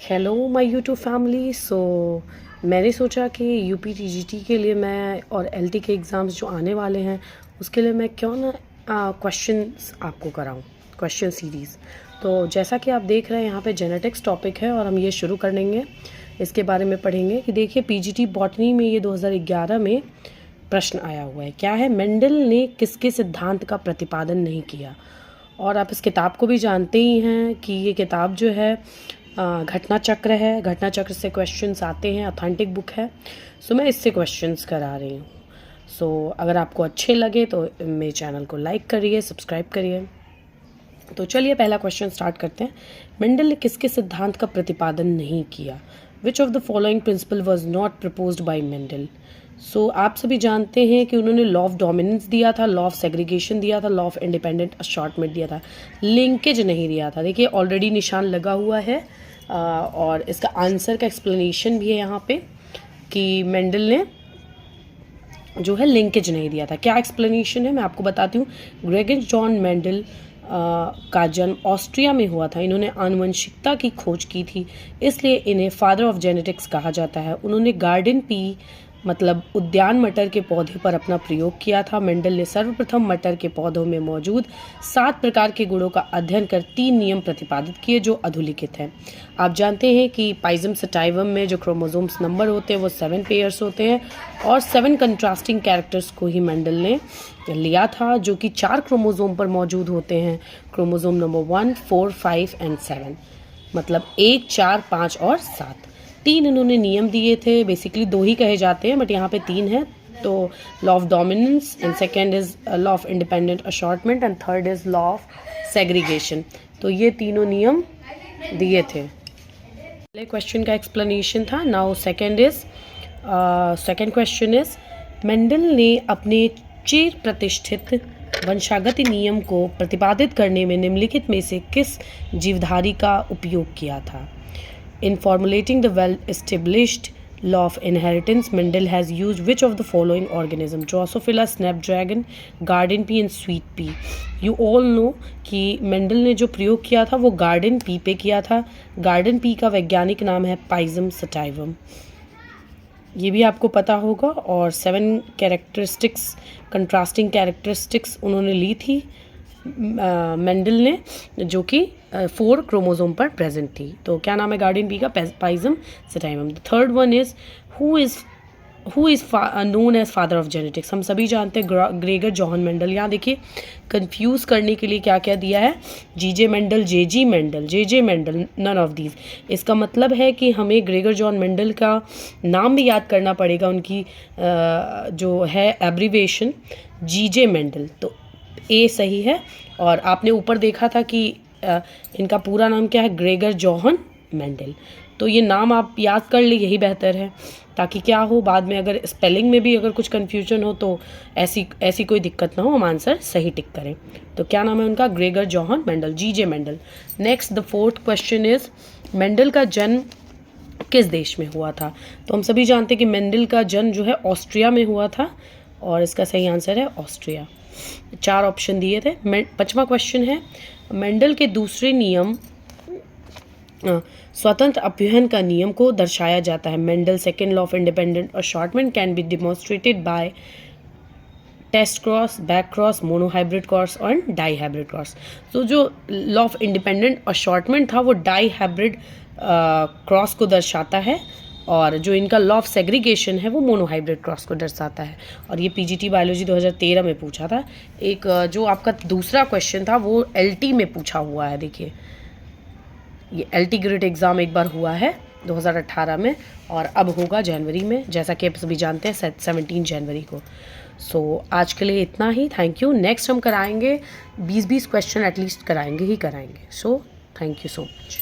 Hello my YouTube family. मैंने सोचा कि यूपी टीजीटी के लिए मैं और एलटी के एग्ज़ाम्स जो आने वाले हैं उसके लिए मैं क्यों ना क्वेश्चंस आपको कराऊं, क्वेश्चन सीरीज़। तो जैसा कि आप देख रहे हैं यहाँ पे जेनेटिक्स टॉपिक है और हम ये शुरू कर देंगे। इसके बारे में पढ़ेंगे कि देखिए पीजीटी बॉटनी में ये 2011 में प्रश्न आया हुआ है, क्या है, मेंडल ने किसके सिद्धांत का प्रतिपादन नहीं किया। और आप इस किताब को भी जानते ही हैं कि ये किताब जो है घटना चक्र है। घटना चक्र से क्वेश्चंस आते हैं, ऑथेंटिक बुक है। मैं इससे क्वेश्चंस करा रही हूँ। अगर आपको अच्छे लगे तो मेरे चैनल को लाइक करिए, सब्सक्राइब करिए। तो चलिए पहला क्वेश्चन स्टार्ट करते हैं। मेंडल ने किसके सिद्धांत का प्रतिपादन नहीं किया? Which of the following principle was not proposed by Mendel? आप सभी जानते हैं कि उन्होंने लॉ ऑफ डोमिनेंस दिया था, लॉ ऑफ सेग्रीगेशन दिया था, लॉ ऑफ इंडिपेंडेंट अशॉर्टमेंट दिया था, लिंकेज नहीं दिया था। देखिए ऑलरेडी निशान लगा हुआ है और इसका आंसर का एक्सप्लेनेशन भी है यहाँ पे कि मेंडल ने जो है लिंकेज नहीं दिया था। क्या एक्सप्लेनेशन है मैं आपको बताती हूँ। ग्रेगर जॉन मेंडल का जन्म ऑस्ट्रिया में हुआ था। इन्होंने आनुवंशिकता की खोज की थी, इसलिए इन्हें फादर ऑफ जेनेटिक्स कहा जाता है। उन्होंने गार्डन पी मतलब उद्यान मटर के पौधे पर अपना प्रयोग किया था। मेंडल ने सर्वप्रथम मटर के पौधों में मौजूद 7 प्रकार के गुणों का अध्ययन कर 3 नियम प्रतिपादित किए जो अधोलिखित हैं। आप जानते हैं कि पाइजम सटाइवम में जो क्रोमोसोम्स नंबर होते हैं वो 7 पेयर्स होते हैं और 7 कंट्रास्टिंग कैरेक्टर्स को ही मेंडल ने लिया था, जो कि 4 क्रोमोसोम पर मौजूद होते हैं। क्रोमोसोम नंबर 1, 4, 5 एंड 7, मतलब 1, 4, 5 और 7। 3 इन्होंने नियम दिए थे। बेसिकली 2 ही कहे जाते हैं बट यहाँ पे 3 है। तो law of dominance and second is law of independent assortment and third is law of segregation. तो ये तीनों नियम दिए थे। पहले क्वेश्चन का एक्सप्लेनेशन था। Now second question is Mendel ने अपने चिर प्रतिष्ठित वंशागत नियम को प्रतिपादित करने में निम्नलिखित में से किस जीवधारी का उपयोग किया था? In formulating the well-established law of inheritance, Mendel has used which of the following organism? Drosophila, snapdragon, garden pea and sweet pea. You all know कि मेंडल ने जो प्रयोग किया था वो गार्डन पी पे किया था। गार्डन पी का वैज्ञानिक नाम है पाइजम सटाइवम, ये भी आपको पता होगा। और 7 कैरेक्टरिस्टिक्स, कंट्रास्टिंग कैरेक्टरिस्टिक्स उन्होंने ली थी मेंडल ने, जो कि 4 क्रोमोसोम पर प्रेजेंट थी। तो क्या नाम है गार्डन बी का? Pisum sativum. The third one is who is known as father of genetics? हम सभी जानते हैं ग्रेगर जॉन मेंडल। यहाँ देखिए कंफ्यूज करने के लिए क्या क्या दिया है, G J Mendel, J G Mendel, J J Mendel, none of these. इसका मतलब है कि हमें ग्रेगर जॉन मेंडल का नाम भी याद करना पड़ेगा, उनकी जो है एब्रीवेशन जीजे मेंडल। तो ए सही है। और आपने ऊपर देखा था कि इनका पूरा नाम क्या है, ग्रेगर जॉहन मेंडल। तो ये नाम आप याद कर ले, यही बेहतर है, ताकि क्या हो बाद में अगर स्पेलिंग में भी अगर कुछ कन्फ्यूजन हो तो ऐसी कोई दिक्कत ना हो, हम आंसर सही टिक करें। तो क्या नाम है उनका? Gregor Johann Mendel, G J Mendel. Next the fourth question is Mendel का जन्म किस देश में हुआ था? तो हम सभी जानते हैं कि मेंडल का जन्म जो है ऑस्ट्रिया में हुआ था और इसका सही आंसर है ऑस्ट्रिया। 4 ऑप्शन दिए थे। 5वां क्वेश्चन है मेंडल के दूसरे नियम स्वतंत्र अपव्ययन का नियम को दर्शाया जाता है। Mendel second law of independent assortment can be demonstrated by test cross, back cross, monohybrid cross और डाई हाइब्रिड क्रॉस। तो जो लॉ ऑफ इंडिपेंडेंट अशॉर्टमेंट था वो डाई हाइब्रिड क्रॉस को दर्शाता है और जो इनका लॉ ऑफ सेग्रीगेशन है वो मोनोहाइब्रिड क्रॉस को दर्शाता है। और ये पीजीटी बायोलॉजी 2013 में पूछा था। एक जो आपका दूसरा क्वेश्चन था वो एलटी में पूछा हुआ है। देखिए ये एलटी ग्रेड एग्ज़ाम एक बार हुआ है 2018 में और अब होगा जनवरी में, जैसा कि आप सभी जानते हैं 17 जनवरी को। आज के लिए इतना ही। Thank you. नेक्स्ट हम कराएंगे 20-20 क्वेश्चन एटलीस्ट कराएंगे ही कराएंगे। Thank you so much.